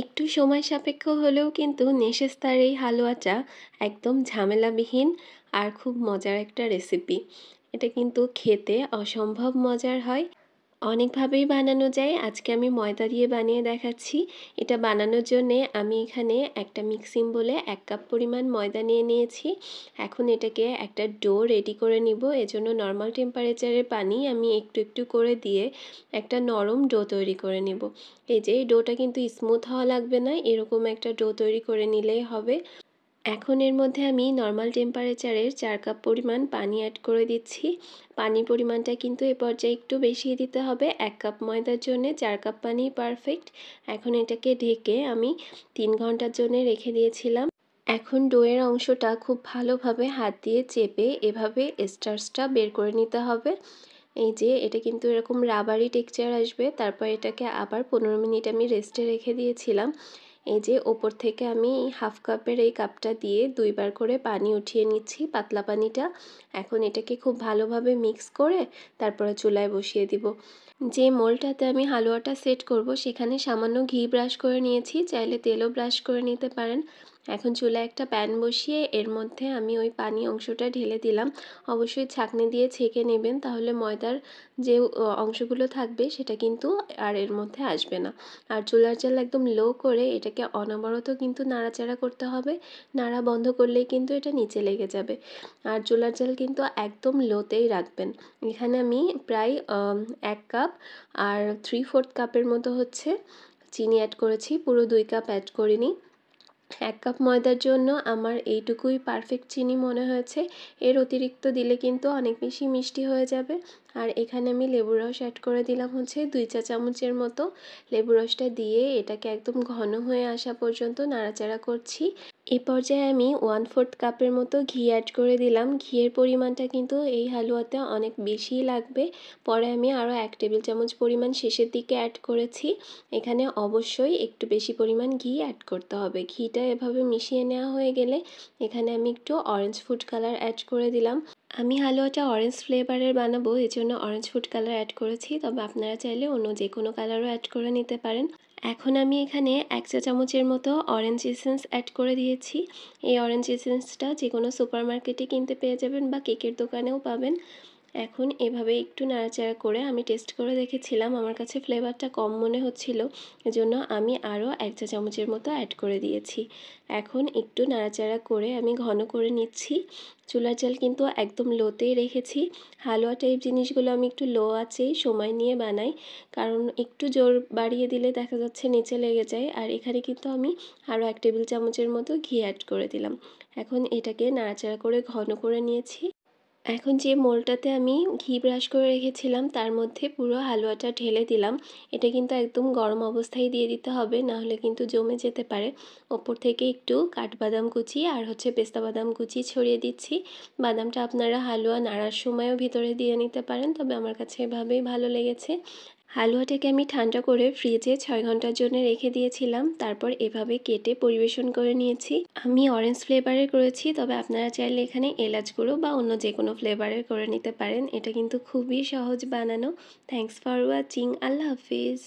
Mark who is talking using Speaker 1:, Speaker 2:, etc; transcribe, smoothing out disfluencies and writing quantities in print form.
Speaker 1: একটু সময় সাপেক্ষ হলেও কিন্তু নেশেস্তার এই হালুয়াটা একদম ঝামেলাবিহীন আর খুব মজার একটা রেসিপি। এটা কিন্তু খেতে অসম্ভব মজার হয়। অনেকভাবেই বানানো যায়। আজকে আমি ময়দা দিয়ে বানিয়ে দেখাচ্ছি। এটা বানানোর জন্যে আমি এখানে একটা মিক্সিং বোলে 1 কাপ পরিমাণ ময়দা নিয়ে নিয়েছি। এখন এটাকে একটা ডো রেডি করে নিব। এজন্য নরমাল টেম্পারেচারের পানি আমি একটু একটু করে দিয়ে একটা নরম ডো তৈরি করে নিব। এই যে এই ডোটা কিন্তু স্মুথ হওয়া লাগবে না, এরকম একটা ডো তৈরি করে নিলেই হবে। এখন এর মধ্যে আমি নর্মাল টেম্পারেচারের 4 কাপ পরিমাণ পানি অ্যাড করে দিচ্ছি। পানির পরিমাণটা কিন্তু এ পর্যায়ে একটু বেশি দিতে হবে। 1 কাপ ময়দার জন্য 4 কাপ পানি পারফেক্ট। এখন এটাকে ঢেকে আমি 3 ঘন্টার জন্য রেখে দিয়েছিলাম। এখন ডোয়ের অংশটা খুব ভালোভাবে হাত দিয়ে চেপে এভাবে স্টার্চটা বের করে নিতে হবে। এই যে এটা কিন্তু এরকম রাবারি টেক্সচার আসবে। তারপর এটাকে আবার 15 মিনিট আমি রেস্টে রেখে দিয়েছিলাম। এই যে ওপর থেকে আমি হাফ কাপের এই কাপটা দিয়ে 2 বার করে পানি উঠিয়ে নিচ্ছি, পাতলা পানিটা। এখন এটাকে খুব ভালোভাবে মিক্স করে তারপরে চুলায় বসিয়ে দিব। যে মোল্ডটাতে আমি হালুয়াটা সেট করব সেখানে সামান্য ঘি ব্রাশ করে নিয়েছি, চাইলে তেলও ব্রাশ করে নিতে পারেন। এখন চুলায় একটা প্যান বসিয়ে এর মধ্যে আমি ওই পানি অংশটা ঢেলে দিলাম। অবশ্যই ছাঁকনি দিয়ে ছেঁকে নেবেন, তাহলে ময়দার যে অংশগুলো থাকবে সেটা কিন্তু আর এর মধ্যে আসবে না। আর চুলার জাল একদম লো করে এটাকে অনবরত কিন্তু নাড়াচাড়া করতে হবে। নাড়া বন্ধ করলেই কিন্তু এটা নিচে লেগে যাবে। আর চুলার জাল কিন্তু একদম লোতেই রাখবেন। এখানে আমি প্রায় 1 কাপ আর 3/4 কাপের মতো হচ্ছে চিনি অ্যাড করেছি, পুরো 2 কাপ অ্যাড করিনি। 1 কাপ ময়দার জন্য আমার এইটুকুই পারফেক্ট চিনি মনে হয়েছে। এর অতিরিক্ত দিলে কিন্তু অনেক বেশি মিষ্টি হয়ে যাবে। আর এখানে আমি লেবুর রস অ্যাড করে দিলাম হচ্ছে 2 চা চামচের মতো। লেবুর রসটা দিয়ে এটাকে একদম ঘন হয়ে আসা পর্যন্ত নাড়াচাড়া করছি। এই পর্যায়ে আমি 1/4 কাপের মতো ঘি অ্যাড করে দিলাম। ঘিয়ের পরিমাণটা কিন্তু এই হালুয়াতে অনেক বেশিই লাগবে। পরে আমি আরও 1 টেবিল চামচ পরিমাণ শেষের দিকে অ্যাড করেছি। এখানে অবশ্যই একটু বেশি পরিমাণ ঘি অ্যাড করতে হবে। ঘিটা এভাবে মিশিয়ে নেওয়া হয়ে গেলে এখানে আমি একটু অরেঞ্জ ফুড কালার অ্যাড করে দিলাম। আমি হালুয়াটা অরেঞ্জ ফ্লেভারের বানাবো, এজন্য অরেঞ্জ ফুড কালার অ্যাড করেছি, তবে আপনারা চাইলে অন্য যে কোনো কালারও অ্যাড করে নিতে পারেন। এখন আমি এখানে 1 চা চামচের মতো অরেঞ্জ এসেন্স অ্যাড করে দিয়েছি। এই অরেঞ্জ এসেন্সটা যে কোনো সুপার মার্কেটে কিনতে পেয়ে যাবেন বা কেকের দোকানেও পাবেন। এখন এভাবে একটু নাড়াচাড়া করে আমি টেস্ট করে দেখেছিলাম, আমার কাছে ফ্লেভারটা কম মনে হচ্ছিল, এজন্য আমি আরও 1 চা চামচের মতো অ্যাড করে দিয়েছি। এখন একটু নাড়াচাড়া করে আমি ঘন করে নিচ্ছি। চুলার জাল কিন্তু একদম লোতেই রেখেছি। হালুয়া টাইপ জিনিসগুলো আমি একটু লো আঁচেই সময় নিয়ে বানাই, কারণ একটু জোর বাড়িয়ে দিলে দেখা যাচ্ছে নিচে লেগে যায়। আর এখানে কিন্তু আমি আরও 1 টেবিল চামচের মতো ঘি অ্যাড করে দিলাম। এখন এটাকে নাড়াচাড়া করে ঘন করে নিয়েছি। এখন যে মোলটাতে আমি ঘি ব্রাশ করে রেখেছিলাম তার মধ্যে পুরো হালুয়াটা ঢেলে দিলাম। এটা কিন্তু একদম গরম অবস্থায় দিয়ে দিতে হবে, নাহলে কিন্তু জমে যেতে পারে। ওপর থেকে একটু কাঠবাদাম কুচি আর হচ্ছে পেস্তা বাদাম কুচি ছড়িয়ে দিচ্ছি। বাদামটা আপনারা হালুয়া নাড়ার সময়ও ভিতরে দিয়ে নিতে পারেন, তবে আমার কাছে এভাবেই ভালো লেগেছে। হালুয়াটাকে আমি ঠান্ডা করে ফ্রিজে 6 ঘন্টার জন্য রেখে দিয়েছিলাম। তারপর এভাবে কেটে পরিবেশন করে নিয়েছি। আমি অরেঞ্জ ফ্লেভারের করেছি, তবে আপনারা চাইলে এখানে এলাচ গুঁড়ো বা অন্য যে কোনো ফ্লেভারের করে নিতে পারেন। এটা কিন্তু খুবই সহজ বানানো। Thanks for watching. Allah Hafiz.